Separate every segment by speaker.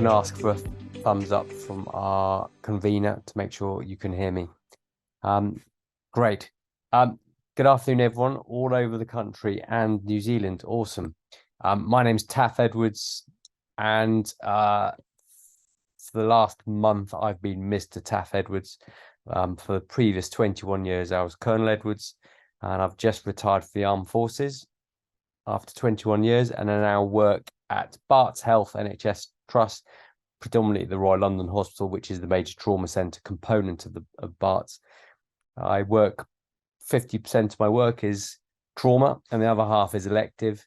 Speaker 1: to ask for a thumbs up from our convener to make sure you can hear me. Great. Good afternoon, everyone, all over the country and New Zealand. Awesome. My name's Taff Edwards, and for the last month, I've been Mr. Taff Edwards. For the previous 21 years, I was Colonel Edwards, and I've just retired for the Armed Forces after 21 years, and I now work at Barts Health NHS Trust, predominantly at the Royal London Hospital, which is the major trauma centre component of Barts. I work 50% of my work is trauma, and the other half is elective.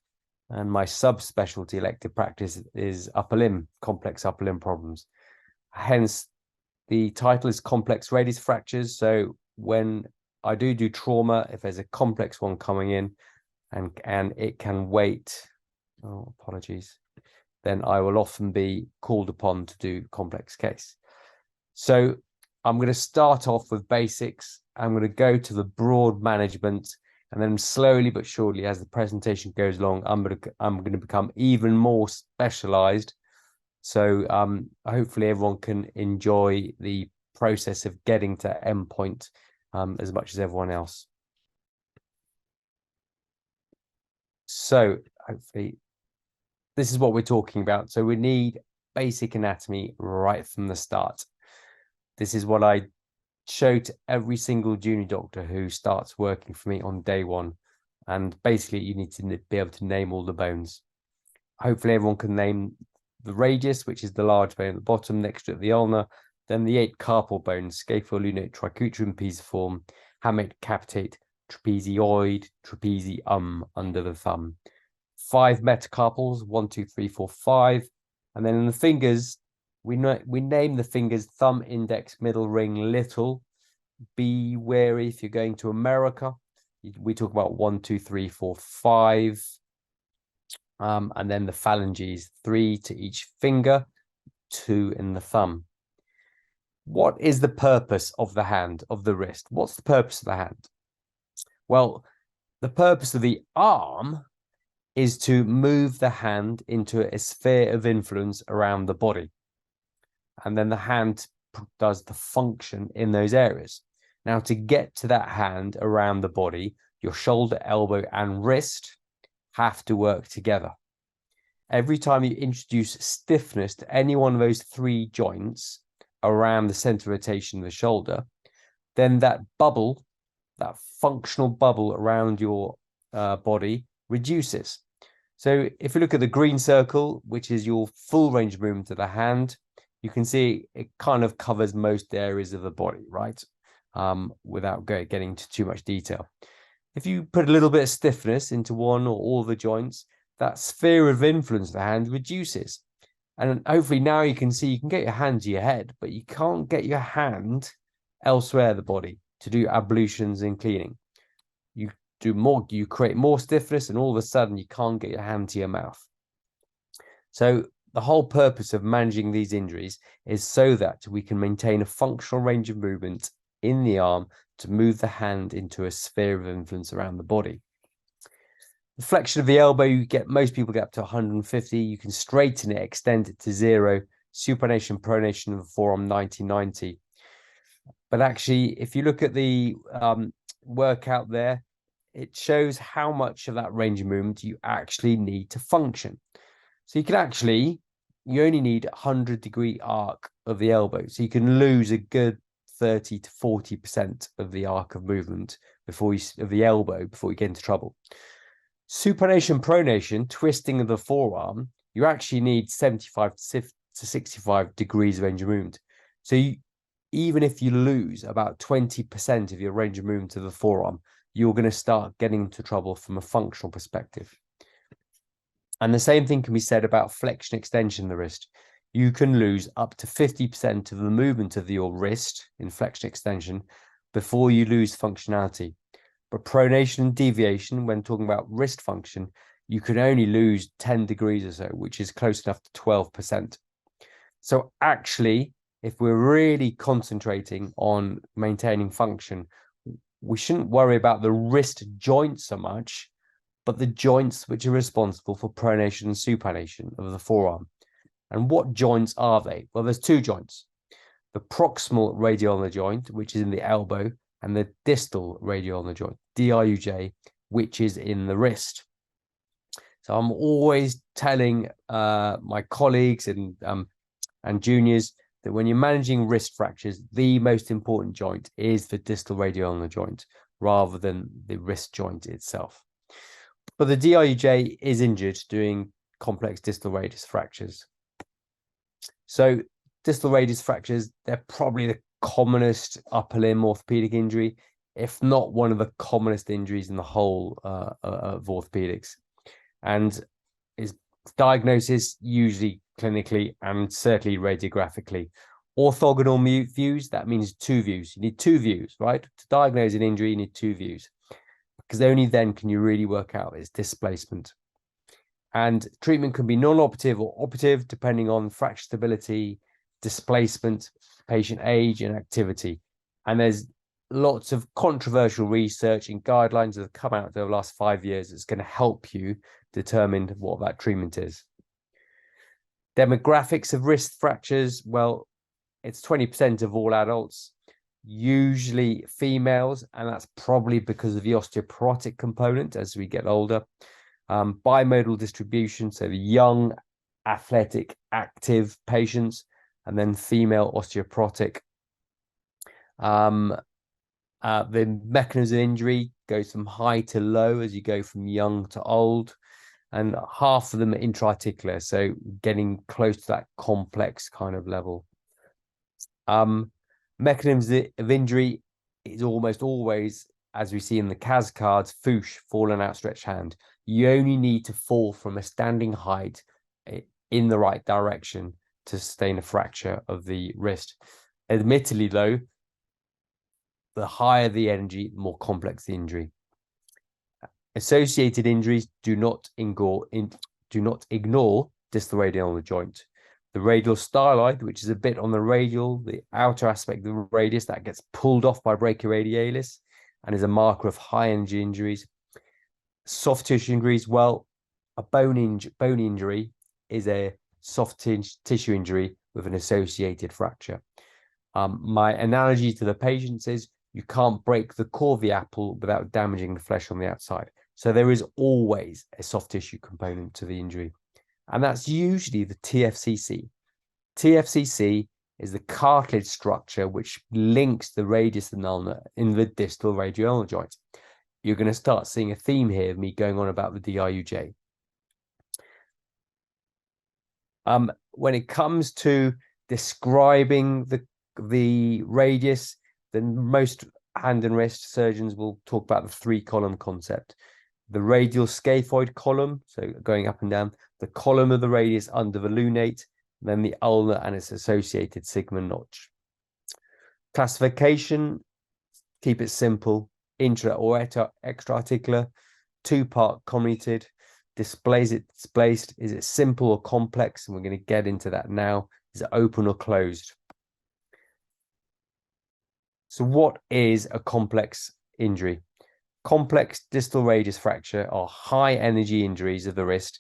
Speaker 1: And my subspecialty elective practice is upper limb, complex upper limb problems. Hence, the title is complex radius fractures. So when I do trauma, if there's a complex one coming in and it can wait, oh, apologies, then I will often be called upon to do complex case. So I'm going to start off with basics. I'm going to go to the broad management, and then slowly but surely, as the presentation goes along, I'm going to become even more specialized. So hopefully everyone can enjoy the process of getting to endpoint as much as everyone else. So hopefully this is what we're talking about. So we need basic anatomy right from the start. This is what I show to every single junior doctor who starts working for me on day one. And basically you need to be able to name all the bones. Hopefully everyone can name the radius, which is the large bone at the bottom next to it, the ulnar, then the 8 carpal bones, scapholunate, tricutrine, pisiform, hamate, capitate, trapezoid, trapezium under the thumb. 5 metacarpals, 1, 2, 3, 4, 5. And then in the fingers, we name the fingers thumb, index, middle ring, little. Be wary if you're going to America. We talk about 1, 2, 3, 4, 5. And then the phalanges, 3 to each finger, 2 in the thumb. What is the purpose of the hand, of the wrist? What's the purpose of the hand? Well, the purpose of the arm is to move the hand into a sphere of influence around the body. And then the hand does the function in those areas. Now, to get to that hand around the body, your shoulder, elbow, and wrist have to work together. Every time you introduce stiffness to any one of those 3 joints around the center of rotation of the shoulder, then that bubble, that functional bubble around your body reduces. So if you look at the green circle, which is your full range of movement of the hand, you can see it kind of covers most areas of the body, right? Without getting into too much detail. If you put a little bit of stiffness into one or all the joints, that sphere of influence of the hand reduces. And hopefully now you can see you can get your hand to your head, but you can't get your hand elsewhere in the body to do ablutions and cleaning. You do more, you create more stiffness, and all of a sudden you can't get your hand to your mouth. So the whole purpose of managing these injuries is so that we can maintain a functional range of movement in the arm to move the hand into a sphere of influence around the body. The flexion of the elbow, most people get up to 150. You can straighten it, extend it to 0. Supination, pronation of the forearm, 90-90. But actually, if you look at the workout there, it shows how much of that range of movement you actually need to function. So you only need 100-degree arc of the elbow. So you can lose a good 30 to 40% of the arc of movement of the elbow before you get into trouble. Supination, pronation, twisting of the forearm, you actually need 75 to 65 degrees of range of movement. So even if you lose about 20% of your range of movement of the forearm, you're going to start getting into trouble from a functional perspective. And the same thing can be said about flexion extension of the wrist. You can lose up to 50% of the movement of your wrist in flexion extension before you lose functionality. But pronation and deviation, when talking about wrist function, you can only lose 10 degrees or so, which is close enough to 12%. So actually, if we're really concentrating on maintaining function, we shouldn't worry about the wrist joint so much, but the joints which are responsible for pronation and supination of the forearm. And what joints are they? Well, there's two joints. The proximal radial joint, which is in the elbow, and the distal radial joint, DRUJ, which is in the wrist. So I'm always telling my colleagues and juniors that when you're managing wrist fractures, the most important joint is the distal radial joint rather than the wrist joint itself. But the DRUJ is injured doing complex distal radius fractures. So distal radius fractures, they're probably the commonest upper limb orthopedic injury, if not one of the commonest injuries in the whole of orthopedics. And is diagnosis usually clinically and certainly radiographically. Orthogonal views, that means two views. You need two views, right? To diagnose an injury, you need two views, because only then can you really work out its displacement. And treatment can be non-operative or operative, depending on fracture stability, displacement, patient age, and activity. And there's lots of controversial research and guidelines that have come out over the last 5 years that's going to help you determine what that treatment is. Demographics of wrist fractures, well, it's 20% of all adults, usually females, and that's probably because of the osteoporotic component as we get older. Bimodal distribution, so the young, athletic, active patients, and then female osteoporotic. The mechanism of injury goes from high to low as you go from young to old, and half of them are intra-articular, so getting close to that complex kind of level. Mechanisms of injury is almost always, as we see in the CAS cards, foosh, fall and outstretched hand. You only need to fall from a standing height in the right direction to sustain a fracture of the wrist. Admittedly, though, the higher the energy, the more complex the injury. Associated injuries do not ignore distal radial joint. The radial styloid, which is a bit on the radial, the outer aspect of the radius, that gets pulled off by brachioradialis and is a marker of high energy injuries. Soft tissue injuries, well, a bone injury is a soft tissue injury with an associated fracture. My analogy to the patients is you can't break the core of the apple without damaging the flesh on the outside. So there is always a soft tissue component to the injury. And that's usually the TFCC. TFCC is the cartilage structure which links the radius and ulna in the distal radial joint. You're going to start seeing a theme here of me going on about the DRUJ. When it comes to describing the radius, then most hand and wrist surgeons will talk about the three-column concept. The radial scaphoid column, so going up and down, the column of the radius under the lunate, then the ulna and its associated sigma notch. Classification, keep it simple, intra or extra-articular, two-part comminuted, displaced, is it simple or complex? And we're going to get into that now. Is it open or closed? So what is a complex injury? Complex distal radius fracture are high energy injuries of the wrist,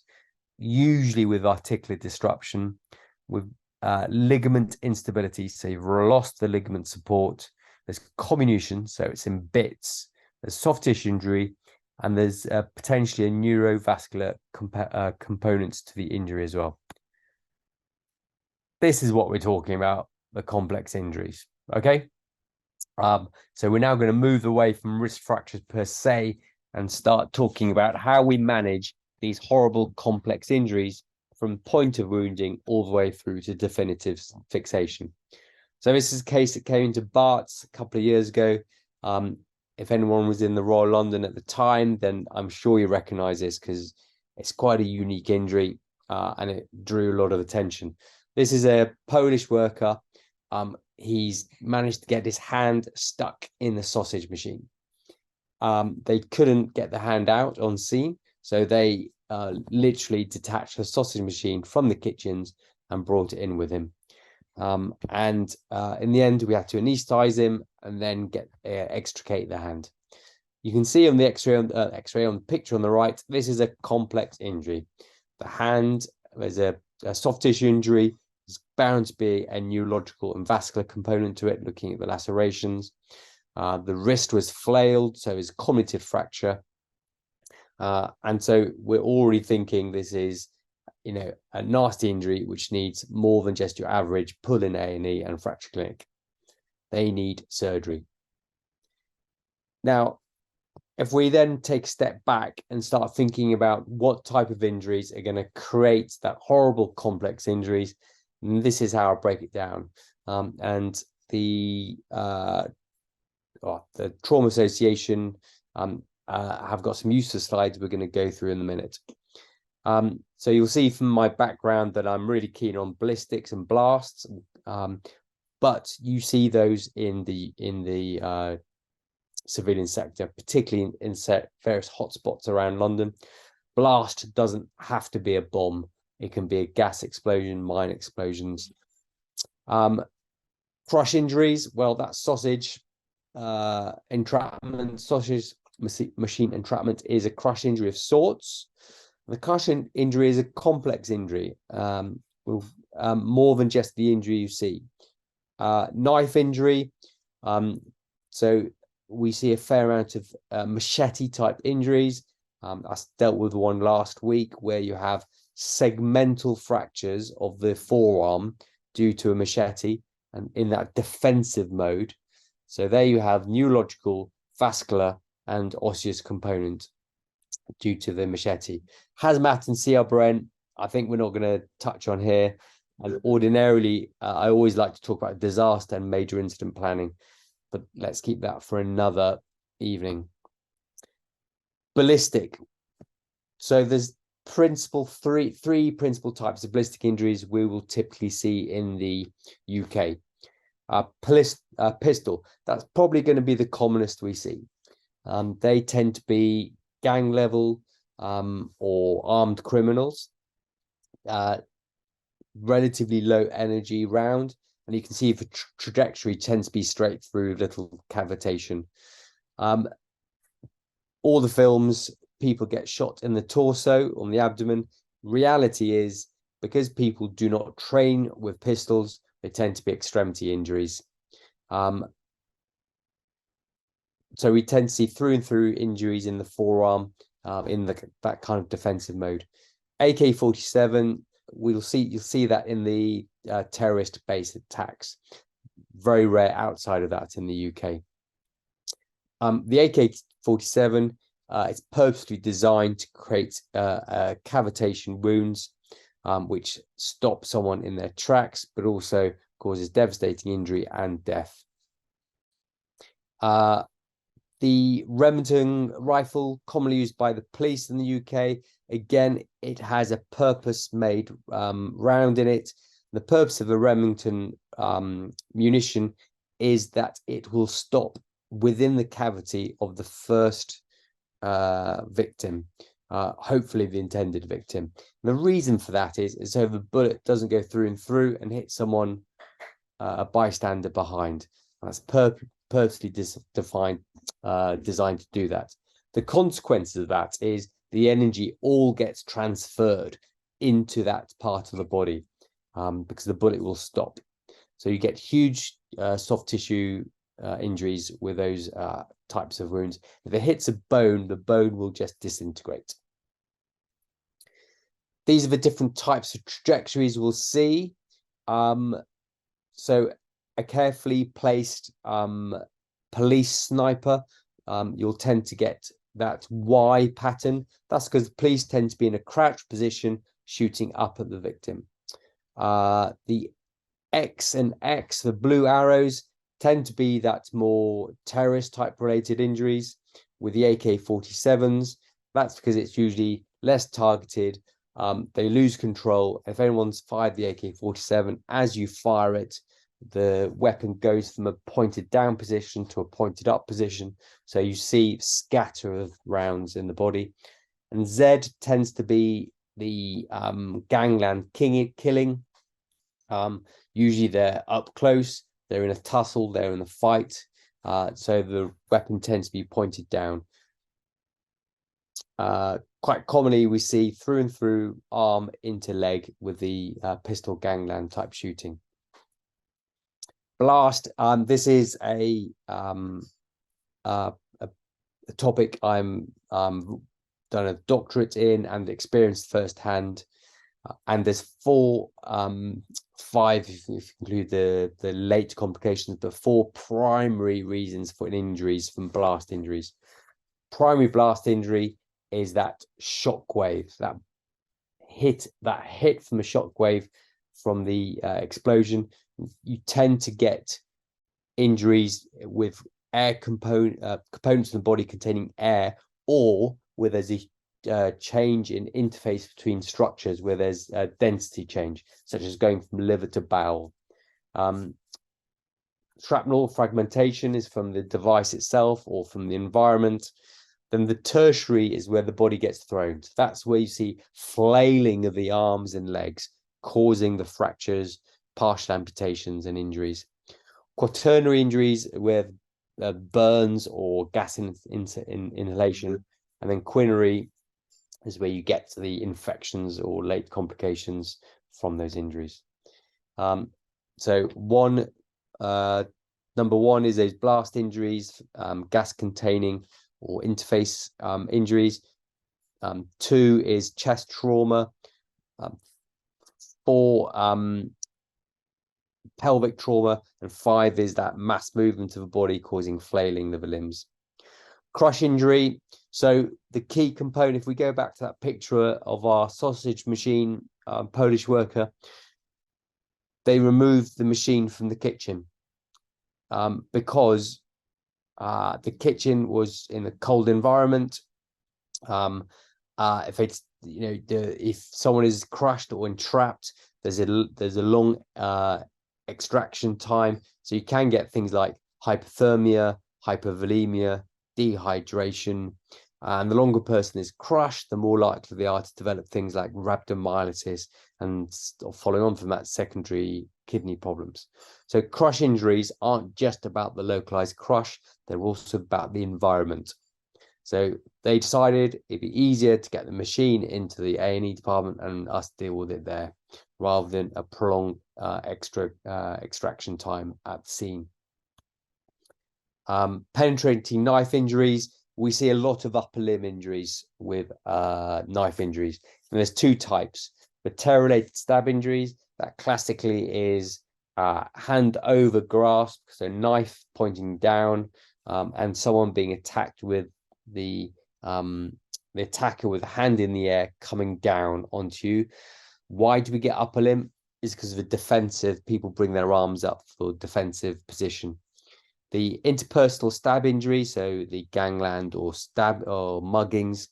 Speaker 1: usually with articular disruption, with ligament instability. So you've lost the ligament support. There's comminution, so it's in bits. There's soft tissue injury, and there's potentially a neurovascular components to the injury as well. This is what we're talking about, the complex injuries, okay? So we're now going to move away from wrist fractures per se and start talking about how we manage these horrible complex injuries from point of wounding all the way through to definitive fixation. So this is a case that came into Bart's a couple of years ago. If anyone was in the Royal London at the time, then I'm sure you recognize this because it's quite a unique injury and it drew a lot of attention. This is a Polish worker. He's managed to get his hand stuck in the sausage machine. They couldn't get the hand out on scene, so they literally detached the sausage machine from the kitchens and brought it in with him. In the end, we had to anesthetize him and then extricate the hand. You can see on the X-ray on the picture on the right, this is a complex injury. The hand, there's a a soft tissue injury, there's bound to be a neurological and vascular component to it, looking at the lacerations. The wrist was flailed, so it's cognitive fracture. And so we're already thinking this is, you know, a nasty injury which needs more than just your average pull in A&E and fracture clinic. They need surgery. Now, if we then take a step back and start thinking about what type of injuries are going to create that horrible complex injuries, and this is how I break it down. And the Trauma Association have got some useless slides we're going to go through in a minute. So you'll see from my background that I'm really keen on ballistics and blasts, but you see those in the civilian sector, particularly in various hotspots around London. Blast doesn't have to be a bomb. It can be a gas explosion, mine explosions. Crush injuries, well, that's sausage entrapment. Sausage machine entrapment is a crush injury of sorts. The crush injury is a complex injury, with more than just the injury you see. Knife injury, so we see a fair amount of machete type injuries. I dealt with one last week where you have segmental fractures of the forearm due to a machete and in that defensive mode. So there you have neurological, vascular, and osseous component due to the machete. Hazmat and CRBRN, I think we're not going to touch on here. And ordinarily, I always like to talk about disaster and major incident planning, but let's keep that for another evening. Ballistic. So there's three principal types of ballistic injuries we will typically see in the UK. Pistol, that's probably going to be the commonest we see. They tend to be gang level or armed criminals, relatively low energy round, and you can see the trajectory tends to be straight through, little cavitation. All the films, people get shot in the torso, on the abdomen. Reality is, because people do not train with pistols, they tend to be extremity injuries. So we tend to see through and through injuries in the forearm, in that kind of defensive mode. AK-47, you'll see that in the terrorist base attacks. Very rare outside of that in the UK. The AK-47, it's purposely designed to create cavitation wounds, which stop someone in their tracks, but also causes devastating injury and death. The Remington rifle, commonly used by the police in the UK, again, it has a purpose-made round in it. The purpose of the Remington munition is that it will stop within the cavity of the first victim, hopefully the intended victim. And the reason for that is so the bullet doesn't go through and through and hit someone, a bystander behind. That's purposely designed to do that. The consequence of that is the energy all gets transferred into that part of the body, because the bullet will stop. So you get huge soft tissue injuries with those types of wounds. If it hits a bone, the bone will just disintegrate. These are the different types of trajectories we'll see. So a carefully placed police sniper, you'll tend to get that Y pattern. That's because the police tend to be in a crouched position shooting up at the victim. The X and X, the blue arrows, tend to be that more terrorist type related injuries. With the AK-47s, that's because it's usually less targeted. They lose control. If anyone's fired the AK-47, as you fire it, the weapon goes from a pointed down position to a pointed up position. So you see scatter of rounds in the body. And Z tends to be the gangland killing. Usually they're up close, they're in a tussle, they're in a fight. So the weapon tends to be pointed down. quite commonly we see through and through arm into leg with the pistol gangland type shooting. Blast. This is a topic I'm done a doctorate in and experienced firsthand. And there's five, if you include the late complications, but 4 primary reasons for injuries from blast injuries. Primary blast injury is that shock wave, that hit from a shock wave from the explosion. You tend to get injuries with air components in the body containing air, or where there's a change in interface between structures, where there's a density change, such as going from liver to bowel. Shrapnel fragmentation is from the device itself or from the environment. Then the tertiary is where the body gets thrown. That's where you see flailing of the arms and legs, causing the fractures, partial amputations, and injuries. Quaternary injuries where burns or gas inhalation, and then quinary is where you get to the infections or late complications from those injuries. So number one is those blast injuries, gas containing or interface injuries. 2 is chest trauma. 4 pelvic trauma, and 5 is that mass movement of the body causing flailing of the limbs. Crush injury. So the key component, if we go back to that picture of our sausage machine, Polish worker, they removed the machine from the kitchen because the kitchen was in a cold environment. If it's, if someone is crushed or entrapped, there's a long extraction time, so you can get things like hypothermia, hypovolemia, dehydration, and the longer a person is crushed, the more likely they are to develop things like rhabdomyolysis and following on from that, secondary kidney problems. So crush injuries aren't just about the localized crush, they're also about the environment. So they decided it'd be easier to get the machine into the A&E department and us deal with it there, rather than a prolonged extraction time at the scene. Penetrating knife injuries. We see a lot of upper limb injuries with knife injuries. And there's 2 types. The tear-related stab injuries, that classically is hand over grasp, so knife pointing down, and someone being attacked with the attacker with a hand in the air coming down onto you. Why do we get upper limb? Is because of a defensive, people bring their arms up for defensive position. The interpersonal stab injury, so the gangland or stab or muggings,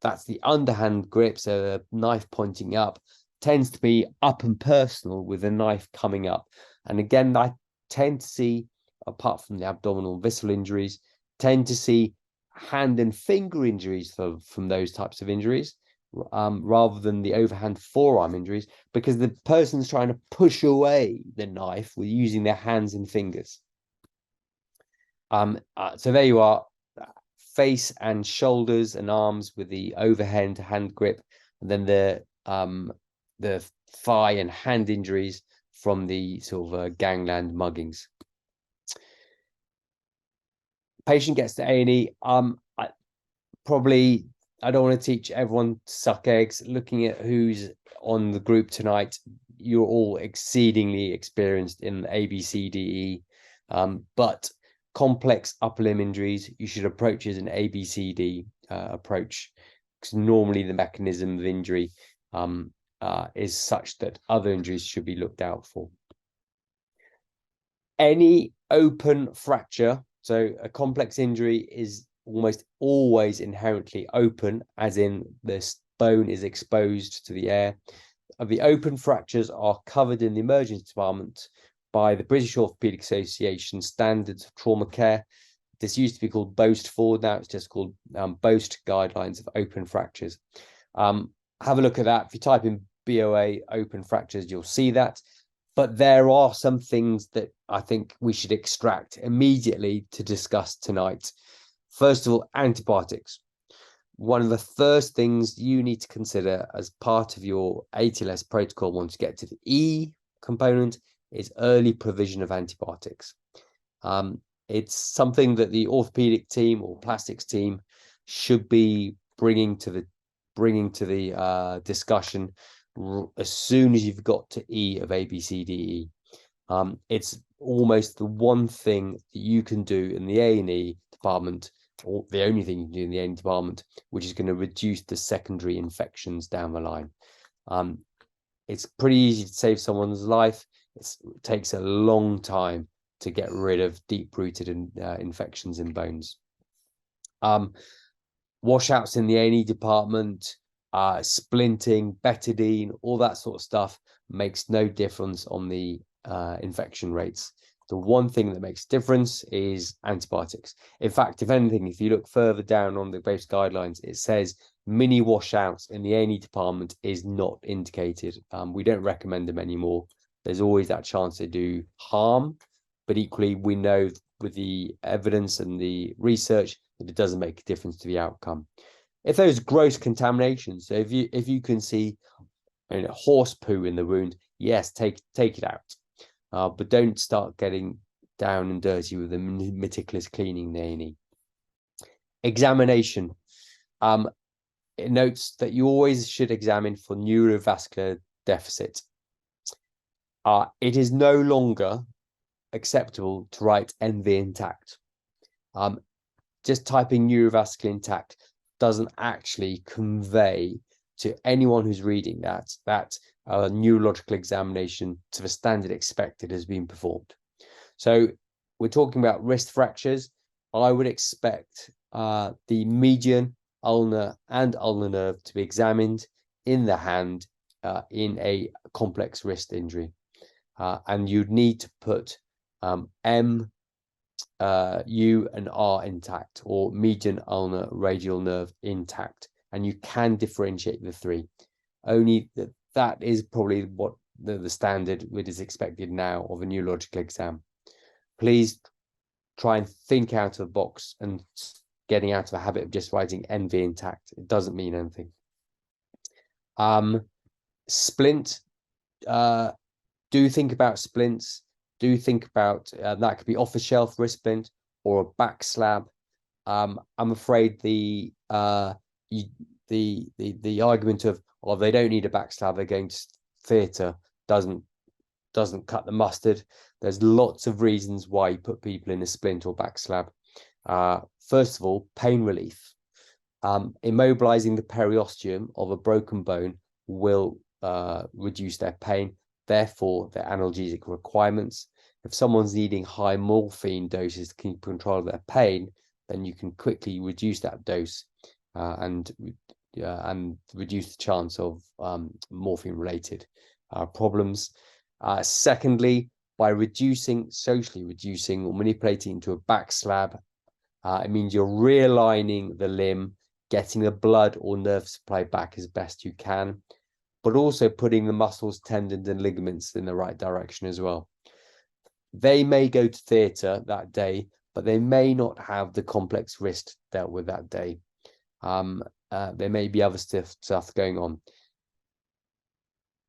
Speaker 1: that's the underhand grip, so the knife pointing up, tends to be up and personal with the knife coming up. And again, I tend to see, apart from the abdominal visceral injuries, tend to see hand and finger injuries from those types of injuries, rather than the overhand forearm injuries, because the person's trying to push away the knife with using their hands and fingers. So there you are, face and shoulders and arms with the overhand hand grip, and then the thigh and hand injuries from the sort of gangland muggings. Patient gets to A&E. I don't want to teach everyone to suck eggs. Looking at who's on the group tonight, you're all exceedingly experienced in ABCDE, but complex upper limb injuries, you should approach as an ABCD approach, because normally the mechanism of injury is such that other injuries should be looked out for. Any open fracture, so a complex injury is almost always inherently open, as in the bone is exposed to the air. The open fractures are covered in the emergency department by the British Orthopaedic Association Standards of Trauma Care. This used to be called BOAST-4, now it's just called BOAST Guidelines of Open Fractures. Have a look at that. If you type in BOA open fractures, you'll see that. But there are some things that I think we should extract immediately to discuss tonight. First of all, antibiotics. one of the first things you need to consider as part of your ATLS protocol once you get to the E component is early provision of antibiotics. It's something that the orthopedic team or plastics team should be bringing to the discussion as soon as you've got to E of A, B, C, D, E. It's almost the one thing that you can do in the A&E department, or the only thing you can do in the A&E department, which is going to reduce the secondary infections down the line. It's pretty easy to save someone's life. It takes a long time to get rid of deep-rooted infections in bones. Washouts in the A&E department, splinting, betadine, all that sort of stuff makes no difference on the infection rates. The one thing that makes a difference is antibiotics. In fact, if anything, if you look further down on the base guidelines, it says mini washouts in the A&E department is not indicated. We don't recommend them anymore. There's always that chance they do harm, but equally we know with the evidence and the research that it doesn't make a difference to the outcome. If there's gross contamination, so if you can see horse poo in the wound, yes, take it out. But don't start getting down and dirty with the meticulous cleaning in A&E. Examination. It notes that you always should examine for neurovascular deficit. It is no longer acceptable to write NV intact. Just typing neurovascular intact doesn't actually convey to anyone who's reading that a neurological examination to the standard expected has been performed. So we're talking about wrist fractures. I would expect the median, ulnar, and ulnar nerve to be examined in the hand in a complex wrist injury. And you'd need to put M, U, and R intact, or median, ulnar, radial nerve intact. And you can differentiate the three. Only that is probably what the standard that is expected now of a neurological exam. Please try and think out of the box and getting out of the habit of just writing NV intact. It doesn't mean anything. Splint, do think about splints. Do think about that could be off-the-shelf wrist splint or a back slab. I'm afraid the argument of, well, they don't need a back slab, they're going to theatre, doesn't cut the mustard. There's lots of reasons why you put people in a splint or back slab. First of all, pain relief. Immobilizing the periosteum of a broken bone will reduce their pain, therefore their analgesic requirements. If someone's needing high morphine doses to keep control of their pain, then you can quickly reduce that dose and reduce the chance of morphine-related problems. Secondly, by socially reducing or manipulating into a back slab, it means you're realigning the limb, getting the blood or nerve supply back as best you can, but also putting the muscles, tendons, and ligaments in the right direction as well. They may go to theatre that day, but they may not have the complex wrist dealt with that day. There may be other stuff going on.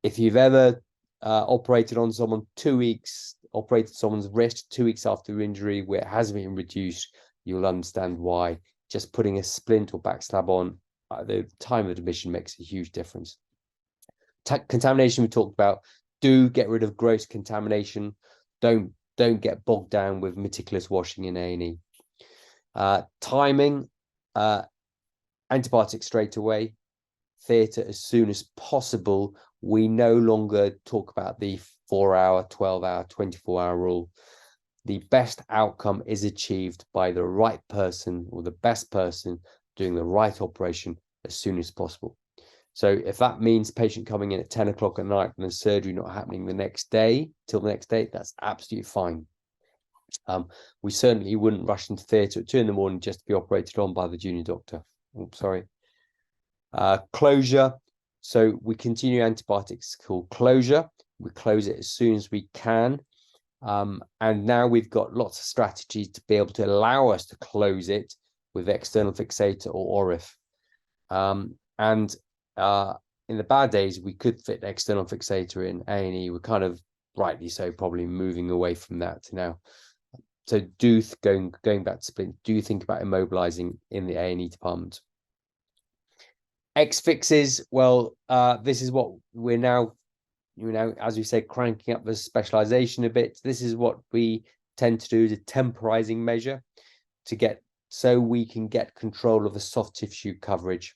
Speaker 1: If you've ever operated on someone 2 weeks, operated someone's wrist 2 weeks after the injury where it hasn't been reduced, you'll understand why. Just putting a splint or back slab on at the time of admission makes a huge difference. Contamination we talked about. Do get rid of gross contamination. Don't get bogged down with meticulous washing in A&E. Timing, antibiotics straight away, theatre as soon as possible. We no longer talk about the 4-hour, 12-hour, 24-hour rule. The best outcome is achieved by the right person or the best person doing the right operation as soon as possible. So if that means patient coming in at 10 o'clock at night and the surgery not happening the next day, till the next day, that's absolutely fine. We certainly wouldn't rush into theatre at 2 in the morning just to be operated on by the junior doctor. Oops, sorry. Closure. So we continue antibiotics called closure. We close it as soon as we can. And now we've got lots of strategies to be able to allow us to close it with external fixator or ORIF. And in the bad days, we could fit an external fixator in A&E. We're kind of, rightly so, probably moving away from that now. So going back to splint, do think about immobilizing in the A&E department. X fixes, well, this is what we're now, as we said, cranking up the specialization a bit. This is what we tend to do as a temporizing measure to get, so we can get control of the soft tissue coverage.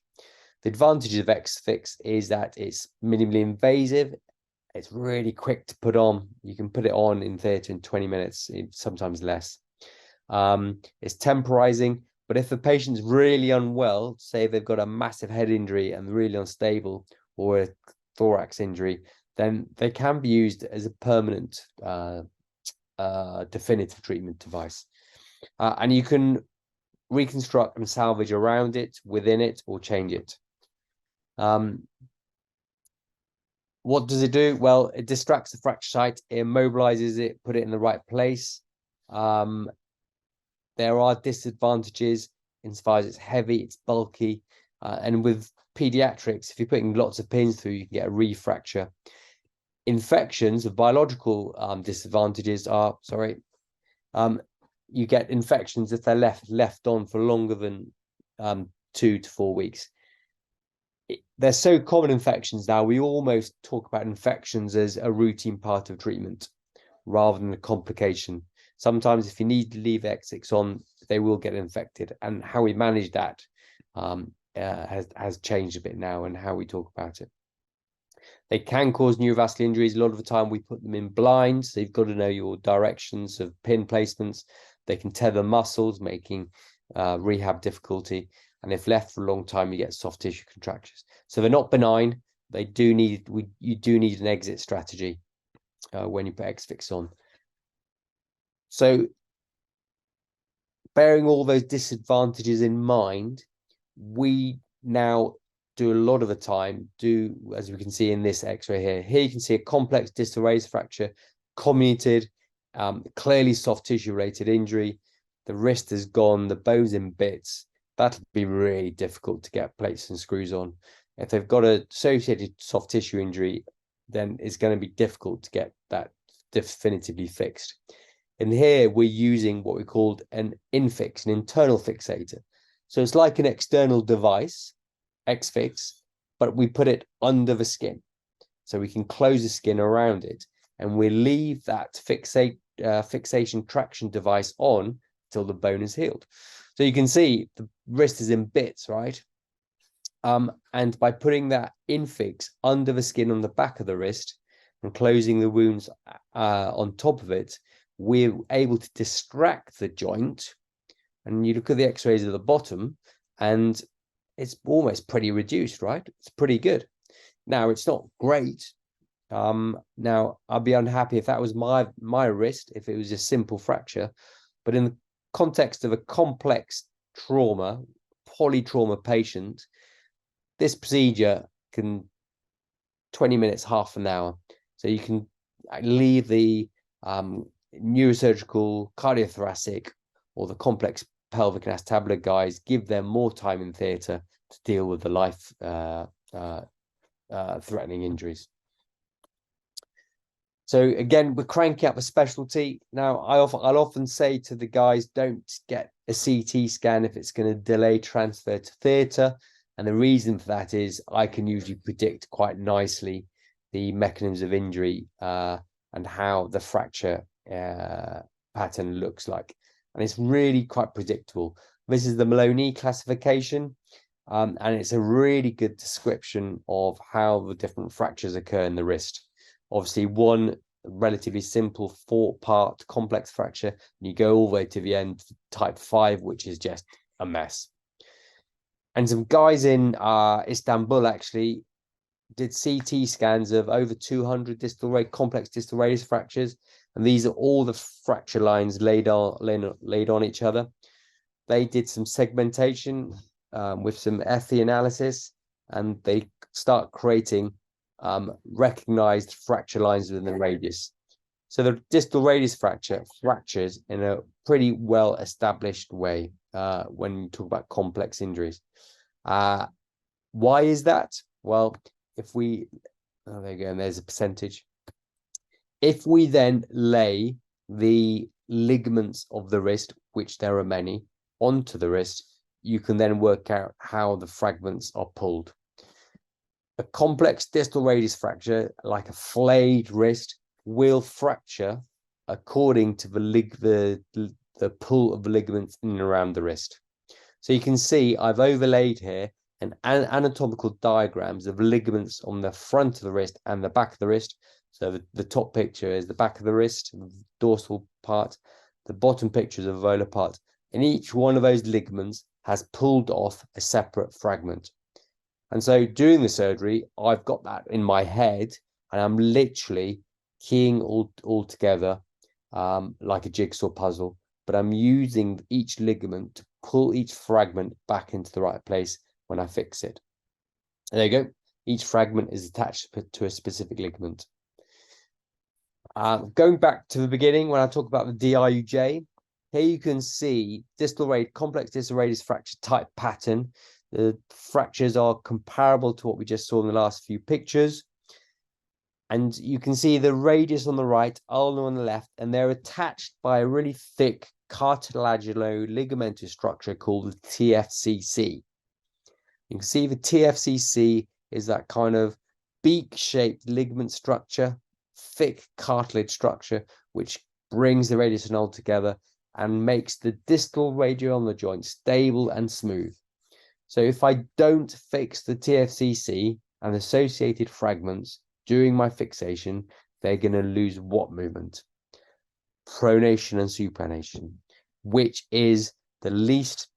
Speaker 1: The advantage of X fix is that it's minimally invasive. It's really quick to put on. You can put it on in theatre in 20 minutes, sometimes less. It's temporizing, but if the patient's really unwell, say they've got a massive head injury and really unstable, or a thorax injury, then they can be used as a permanent definitive treatment device. And you can reconstruct and salvage around it, within it, or change it. What does it do? Well, it distracts the fracture site, it immobilizes it, put it in the right place. There are disadvantages insofar as it's heavy, it's bulky, and with pediatrics, if you're putting lots of pins through, you can get a refracture. Infections, the biological disadvantages are, you get infections if they're left on for longer than 2 to 4 weeks. They're so common infections now, we almost talk about infections as a routine part of treatment rather than a complication. Sometimes if you need to leave X6 on, they will get infected, and how we manage that has changed a bit now, and how we talk about it. They can cause neurovascular injuries. A lot of the time we put them in blind, so you've got to know your directions of pin placements. They can tether muscles, making rehab difficulty. And if left for a long time, you get soft tissue contractures. So they're not benign. They do need, you do need an exit strategy when you put X-Fix on. So bearing all those disadvantages in mind, we now do a lot of the time, as we can see in this X-ray here. Here you can see a complex distal radius fracture, comminuted, clearly soft tissue related injury. The wrist has gone, the bone's in bits. That'll be really difficult to get plates and screws on. If they've got an associated soft tissue injury, then it's going to be difficult to get that definitively fixed. And here we're using what we called an infix, an internal fixator. So it's like an external device, X-Fix, but we put it under the skin. So we can close the skin around it, and we leave that fixation traction device on till the bone is healed. So you can see the wrist is in bits, right? And by putting that infix under the skin on the back of the wrist and closing the wounds on top of it, we're able to distract the joint. And you look at the x-rays at the bottom, and it's almost pretty reduced, right? It's pretty good. Now, it's not great. Now, I'd be unhappy if that was my wrist, if it was a simple fracture. But in the context of a complex trauma, polytrauma patient, this procedure can 20 minutes, half an hour. So you can leave the neurosurgical, cardiothoracic, or the complex pelvic and acetabular guys, give them more time in theatre to deal with the life threatening injuries. So again, we're cranking up a specialty. Now, I'll often say to the guys, don't get a CT scan if it's going to delay transfer to theatre. And the reason for that is I can usually predict quite nicely the mechanisms of injury and how the fracture pattern looks like. And it's really quite predictable. This is the Maloney classification, and it's a really good description of how the different fractures occur in the wrist. Obviously, one relatively simple 4-part complex fracture, and you go all the way to the end, type 5, which is just a mess. And some guys in Istanbul actually did CT scans of over 200 complex distal radius fractures, and these are all the fracture lines laid on each other. They did some segmentation with some FE analysis, and they start creating recognized fracture lines within the radius. So the distal radius fracture fractures in a pretty well established way when you talk about complex injuries. Why is that? Well, if we, oh, there you go, and there's a percentage. If we then lay the ligaments of the wrist, which there are many, onto the wrist, you can then work out how the fragments are pulled. A complex distal radius fracture, like a flayed wrist, will fracture according to the pull of the ligaments in and around the wrist. So you can see I've overlaid here an anatomical diagrams of ligaments on the front of the wrist and the back of the wrist. So the top picture is the back of the wrist, dorsal part. The bottom picture is the volar part. And each one of those ligaments has pulled off a separate fragment. And so during the surgery, I've got that in my head, and I'm literally keying all together like a jigsaw puzzle. But I'm using each ligament to pull each fragment back into the right place when I fix it. And there you go. Each fragment is attached to a specific ligament. Going back to the beginning, when I talk about the DIUJ, here you can see complex distal radius fracture type pattern. The fractures are comparable to what we just saw in the last few pictures. And you can see the radius on the right, ulnar on the left, and they're attached by a really thick cartilagino-ligamentous structure called the TFCC. You can see the TFCC is that kind of beak-shaped ligament structure, thick cartilage structure, which brings the radius and ulna together and makes the distal radioulnar joint stable and smooth. So if I don't fix the TFCC and associated fragments during my fixation, they're going to lose what movement? Pronation and supination, which is the least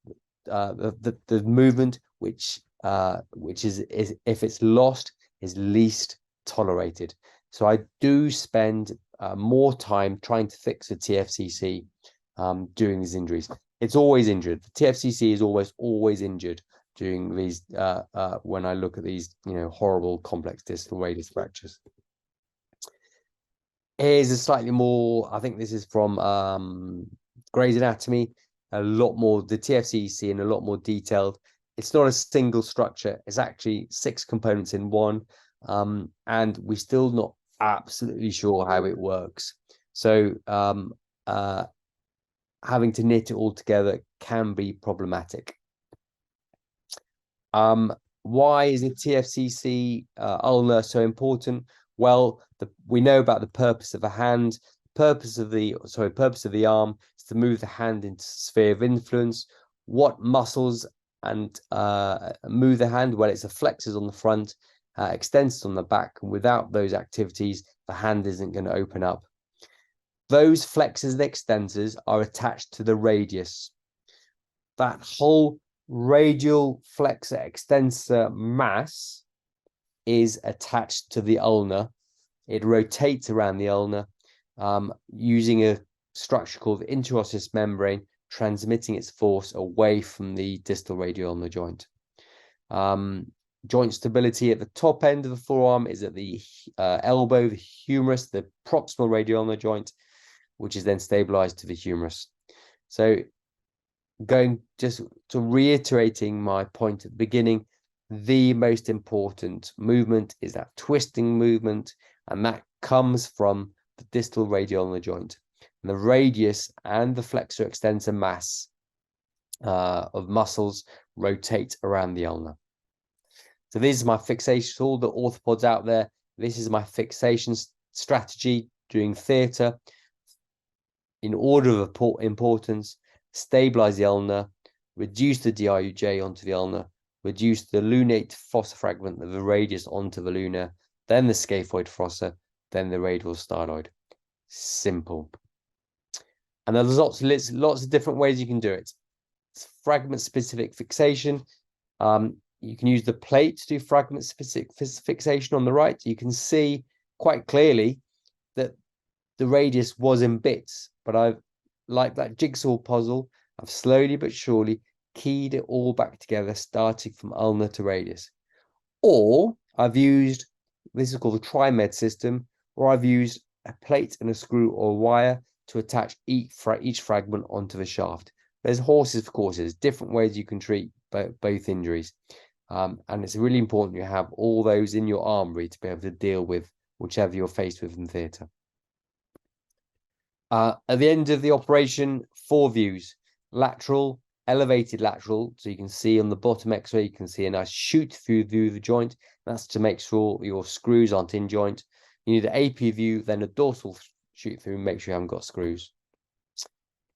Speaker 1: the movement which is if it's lost is least tolerated. So I do spend more time trying to fix the TFCC during these injuries. It's always injured. The TFCC is always injured during these when I look at these horrible complex distal radius fractures. Here's a slightly more, I think this is from Gray's Anatomy, a lot more, the TFCC in a lot more detailed. It's not a single structure, it's actually 6 components in one, and we're still not absolutely sure how it works. So having to knit it all together can be problematic. Why is the TFCC ulnar so important? Well, we know about the purpose of the hand. Purpose of the arm is to move the hand into sphere of influence. What muscles and move the hand? Well, it's the flexors on the front, extensors on the back, and without those activities, the hand isn't going to open up. Those flexors and extensors are attached to the radius. That whole radial flexor extensor mass is attached to the ulna. It rotates around the ulna using a structure called the interosseous membrane, transmitting its force away from the distal radioulnar joint. Joint stability at the top end of the forearm is at the elbow, the humerus, the proximal radioulnar joint, which is then stabilized to the humerus. So going just to reiterating my point at the beginning, the most important movement is that twisting movement, and that comes from the distal radioulnar joint. And the radius and the flexor extensor mass of muscles rotate around the ulna. So this is my fixation, all the orthopods out there. This is my fixation strategy during theatre. In order of importance, stabilize the ulna, reduce the DIUJ onto the ulna, reduce the lunate fossa fragment of the radius onto the luna, then the scaphoid fossa, then the radial styloid. Simple. And there's lots of different ways you can do it. It's fragment-specific fixation. You can use the plate to do fragment-specific fixation on the right. You can see quite clearly that the radius was in bits, but I've, like that jigsaw puzzle, I've slowly but surely keyed it all back together, starting from ulnar to radius. Or I've used, this is called the TriMed system, or I've used a plate and a screw or a wire to attach each fragment onto the shaft. There's horses for courses, different ways you can treat both injuries. And it's really important you have all those in your armory to be able to deal with whichever you're faced with in theatre. At the end of the operation, 4 views: lateral, elevated lateral, so you can see on the bottom x-ray, you can see a nice shoot through the joint. That's to make sure your screws aren't in joint. You need an AP view, then a dorsal shoot through, make sure you haven't got screws.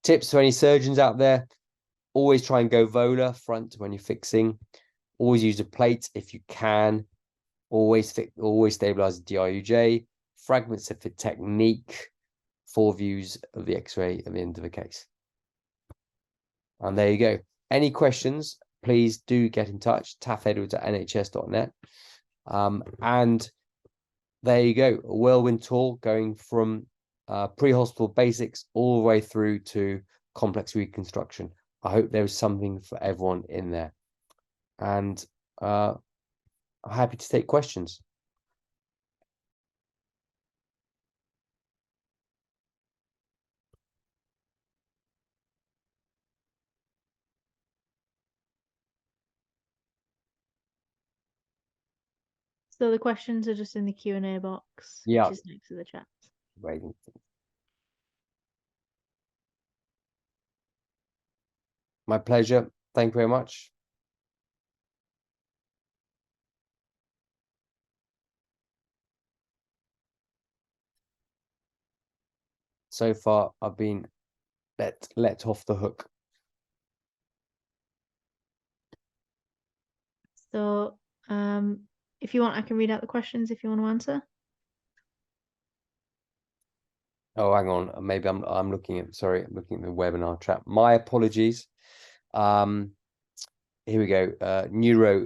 Speaker 1: Tips for any surgeons out there: always try and go volar front when you're fixing. Always use a plate if you can. Always stabilize the DRUJ. Fragments of the technique. 4 views of the x-ray at the end of the case. And there you go. Any questions, please do get in touch. taffedwards@nhs.net. And there you go. A whirlwind tour going from pre-hospital basics all the way through to complex reconstruction. I hope there was something for everyone in there. And I'm happy to take questions.
Speaker 2: So the questions are just in the Q&A box,
Speaker 1: Yeah.
Speaker 2: which is next to the chat.
Speaker 1: Waiting. My pleasure. Thank you very much. So far, I've been let off the hook.
Speaker 2: So if you want, I can read out the questions if you want to answer.
Speaker 1: Oh, hang on. Maybe I'm looking at, sorry, I'm looking at the webinar chat. My apologies. Here we go. Neuro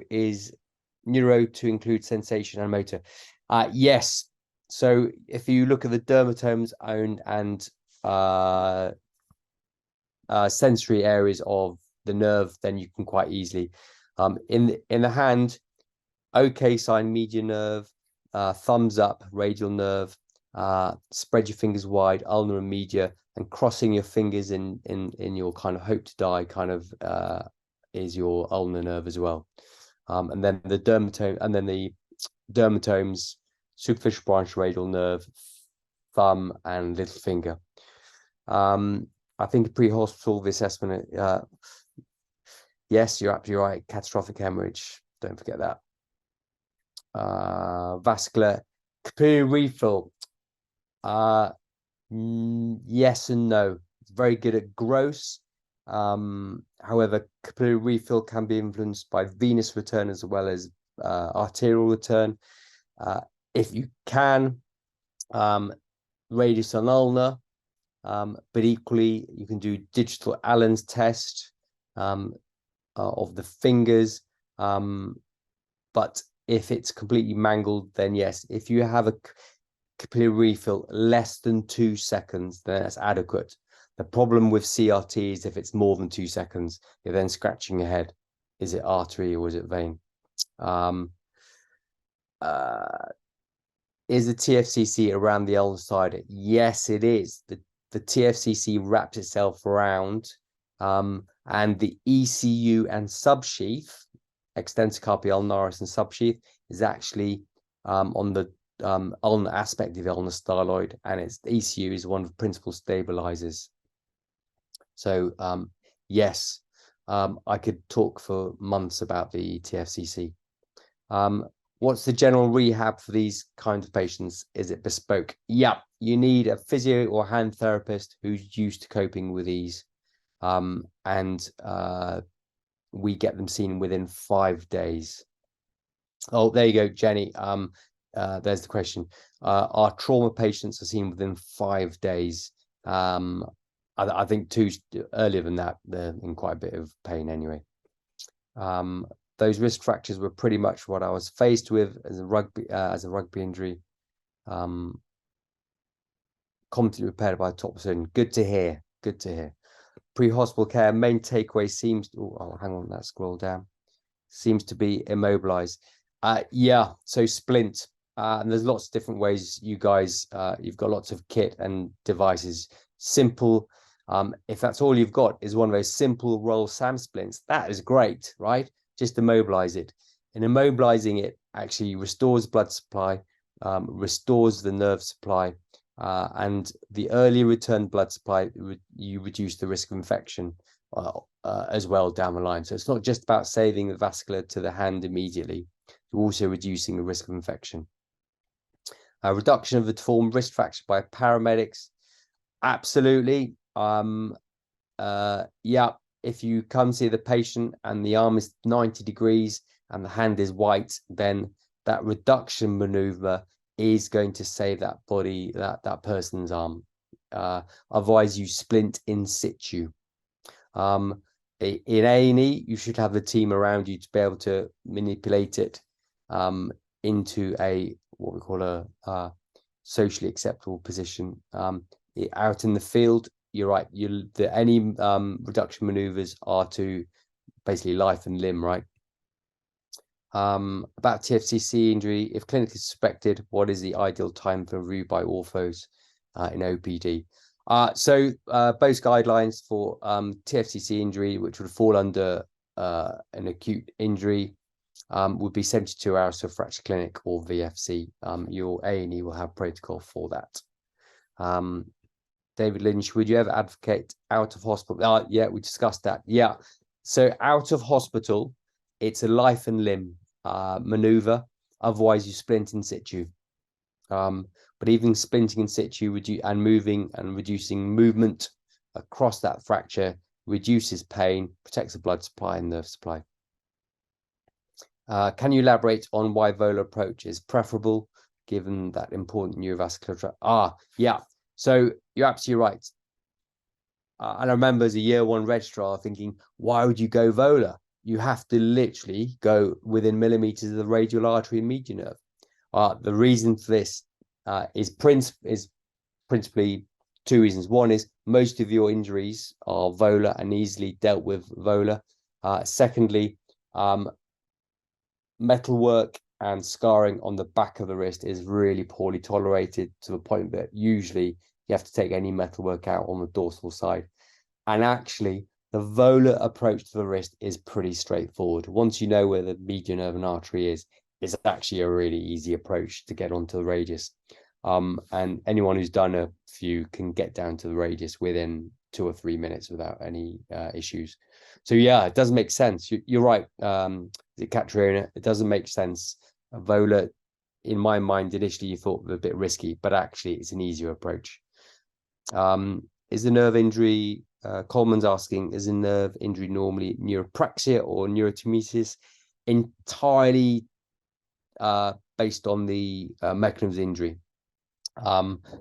Speaker 1: to include sensation and motor. Yes. So if you look at the dermatomes and sensory areas of the nerve, then you can quite easily in the hand, OK sign median nerve, thumbs up radial nerve, spread your fingers wide, ulnar and media, and crossing your fingers in your kind of hope to die kind of is your ulnar nerve as well. And then the dermatome, and then the dermatomes, superficial branch radial nerve, thumb and little finger. I think pre-hospital, the assessment, yes, you're absolutely right. Catastrophic hemorrhage, don't forget that. Vascular capillary refill. Yes and no. It's very good at gross. However, capillary refill can be influenced by venous return as well as arterial return. If you can, radius and ulnar, but equally you can do digital Allen's test of the fingers. But if it's completely mangled, then yes, if you have a capillary refill less than 2 seconds, then that's adequate. The problem with CRT is if it's more than 2 seconds, you're then scratching your head. Is it artery or is it vein? Is the TFCC around the ulnar side? Yes, it is. The TFCC wraps itself around, and the ECU and subsheath, extensor carpi ulnaris and subsheath, is actually on the ulnar aspect of the ulnar styloid, and its ECU is one of the principal stabilizers. So yes, I could talk for months about the TFCC. What's the general rehab for these kinds of patients? Is it bespoke? Yeah, you need a physio or hand therapist who's used to coping with these, and we get them seen within 5 days. Oh, there you go, Jenny. There's the question. Our trauma patients are seen within 5 days. I think 2 earlier than that. They're in quite a bit of pain anyway. Those wrist fractures were pretty much what I was faced with as a rugby injury. Completely repaired by a top surgeon. Good to hear. Good to hear. Pre-hospital care main takeaway seems. Oh, hang on, that scroll down. Seems to be immobilized. Yeah. So splint. And there's lots of different ways. You guys, you've got lots of kit and devices. Simple. If that's all you've got is one of those simple roll SAM splints, that is great, right? Just immobilize it. And immobilizing it actually restores blood supply, restores the nerve supply, and the earlier return blood supply, you reduce the risk of infection as well down the line. So it's not just about saving the vascular to the hand immediately, you're also reducing the risk of infection. Reduction of the deformed wrist fracture by paramedics, absolutely. Yeah, if you come see the patient and the arm is 90 degrees and the hand is white, then that reduction maneuver is going to save that body, that person's arm. Otherwise, you splint in situ. In A&E, you should have the team around you to be able to manipulate it into a what we call a socially acceptable position. Out in the field, you're right. Any reduction maneuvers are to basically life and limb, right? About TFCC injury, if clinically suspected, what is the ideal time for review by orthos in OPD? So both guidelines for TFCC injury, which would fall under an acute injury, would be 72 hours for fracture clinic or VFC. Your A&E will have protocol for that. David Lynch, would you ever advocate out of hospital? Yeah, we discussed that. Yeah, so out of hospital, it's a life and limb maneuver. Otherwise, you splint in situ. But even splinting in situ and moving and reducing movement across that fracture reduces pain, protects the blood supply and nerve supply. Can you elaborate on why volar approach is preferable given that important neurovascular? Yeah. So you're absolutely right. And I remember as a year one registrar thinking, why would you go volar? You have to literally go within millimeters of the radial artery and median nerve. The reason for this is principally two reasons. One is most of your injuries are volar and easily dealt with volar. Secondly, metalwork and scarring on the back of the wrist is really poorly tolerated to the point that usually you have to take any metalwork out on the dorsal side. And actually, the volar approach to the wrist is pretty straightforward. Once you know where the median nerve and artery is, it's actually a really easy approach to get onto the radius. And anyone who's done a few can get down to the radius within 2 or 3 minutes without any issues. So yeah, it doesn't make sense. You're right, Catriona. It doesn't make sense. Volar, in my mind, initially you thought was a bit risky, but actually it's an easier approach. Is the nerve injury, Coleman's asking, is a nerve injury normally neuropraxia or neurotomesis? Entirely based on the mechanism of injury.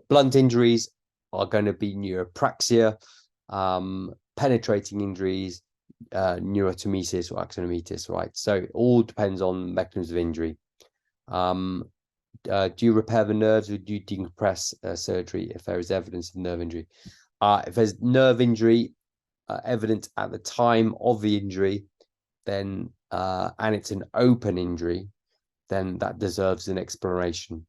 Speaker 1: Blunt injuries are going to be neuropraxia, penetrating injuries, neurotomesis or axonomesis, right? So it all depends on mechanism of injury. Do you repair the nerves or do you decompress surgery if there is evidence of nerve injury? If there's nerve injury evident at the time of the injury, then and it's an open injury, then that deserves an exploration.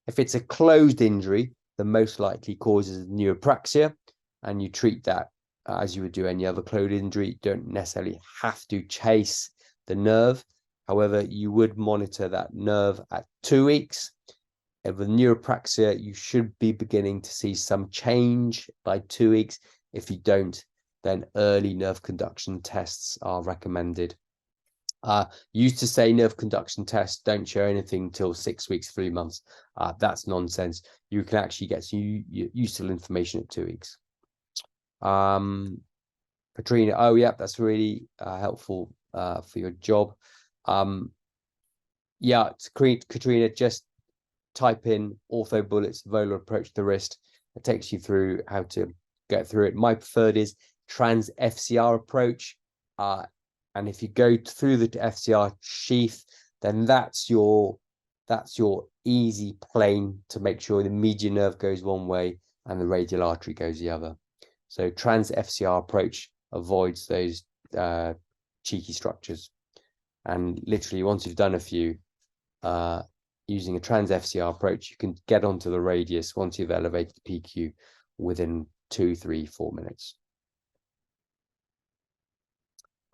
Speaker 1: If it's a closed injury, the most likely causes neuropraxia, and you treat that as you would do any other closed injury. You don't necessarily have to chase the nerve. However, you would monitor that nerve at 2 weeks. And with neuropraxia, you should be beginning to see some change by 2 weeks. If you don't, then early nerve conduction tests are recommended. Used to say nerve conduction tests don't show anything till 6 weeks, 3 months. That's nonsense. You can actually get some useful information at 2 weeks. Katrina, oh yeah, that's really helpful for your job. Yeah, Katrina, just type in ortho bullets, volar approach to the wrist. It takes you through how to get through it. My preferred is trans FCR approach. And if you go through the FCR sheath, then that's your easy plane to make sure the median nerve goes one way and the radial artery goes the other. So trans FCR approach avoids those cheeky structures. And literally, once you've done a few, using a trans FCR approach, you can get onto the radius once you've elevated the PQ within 2, 3, 4 minutes.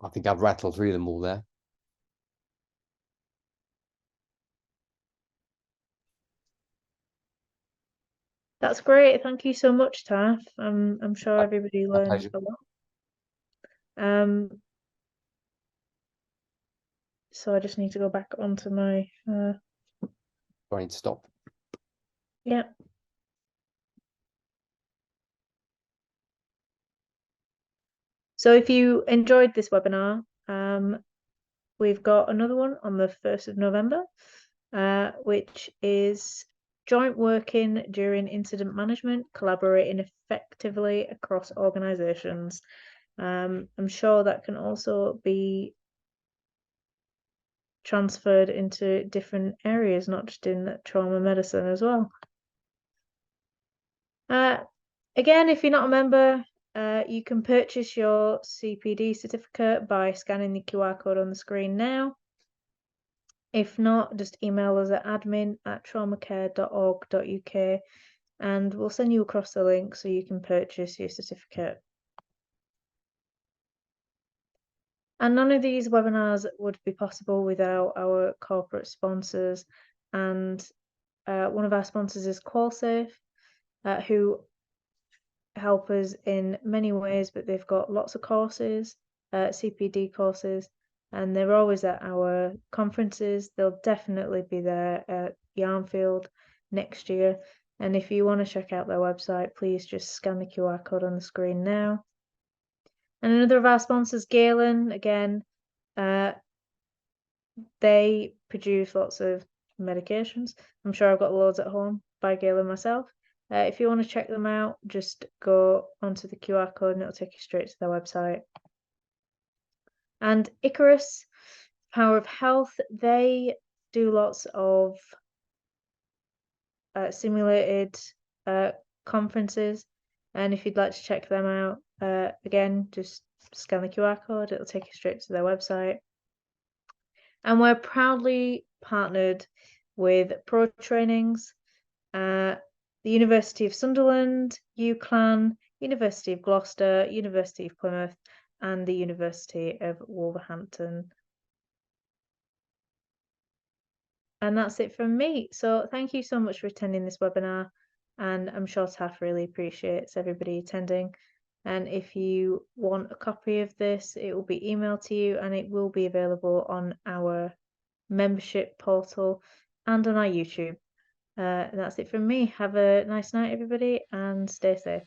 Speaker 1: I think I've rattled through them all there.
Speaker 2: That's great. Thank you so much, Taff. I'm sure
Speaker 1: My
Speaker 2: everybody
Speaker 1: my
Speaker 2: learned
Speaker 1: pleasure.
Speaker 2: a lot. So I just need to go back onto my
Speaker 1: Going to stop.
Speaker 2: yeah. So if you enjoyed this webinar, we've got another one on the 1st of November, which is joint working during incident management, collaborating effectively across organizations. I'm sure that can also be transferred into different areas, not just in trauma medicine as well. Again, if you're not a member, you can purchase your CPD certificate by scanning the QR code on the screen now. If not, just email us at admin@traumacare.org.uk and we'll send you across the link so you can purchase your certificate. And none of these webinars would be possible without our corporate sponsors. And one of our sponsors is QualSafe, who help us in many ways, but they've got lots of courses, CPD courses, and they're always at our conferences. They'll definitely be there at Yarnfield next year. And if you want to check out their website, please just scan the QR code on the screen now. And another of our sponsors, Galen, again, they produce lots of medications. I'm sure I've got loads at home by Galen myself. If you want to check them out, just go onto the QR code and it'll take you straight to their website. And Icarus, Power of Health, they do lots of simulated conferences. And if you'd like to check them out, again, just scan the QR code, it'll take you straight to their website. And we're proudly partnered with Pro Trainings, the University of Sunderland, UCLan, University of Gloucester, University of Plymouth, and the University of Wolverhampton. And that's it from me. So thank you so much for attending this webinar. And I'm sure Taff really appreciates everybody attending. And if you want a copy of this, it will be emailed to you and it will be available on our membership portal and on our YouTube. And that's it from me. Have a nice night, everybody, and stay safe.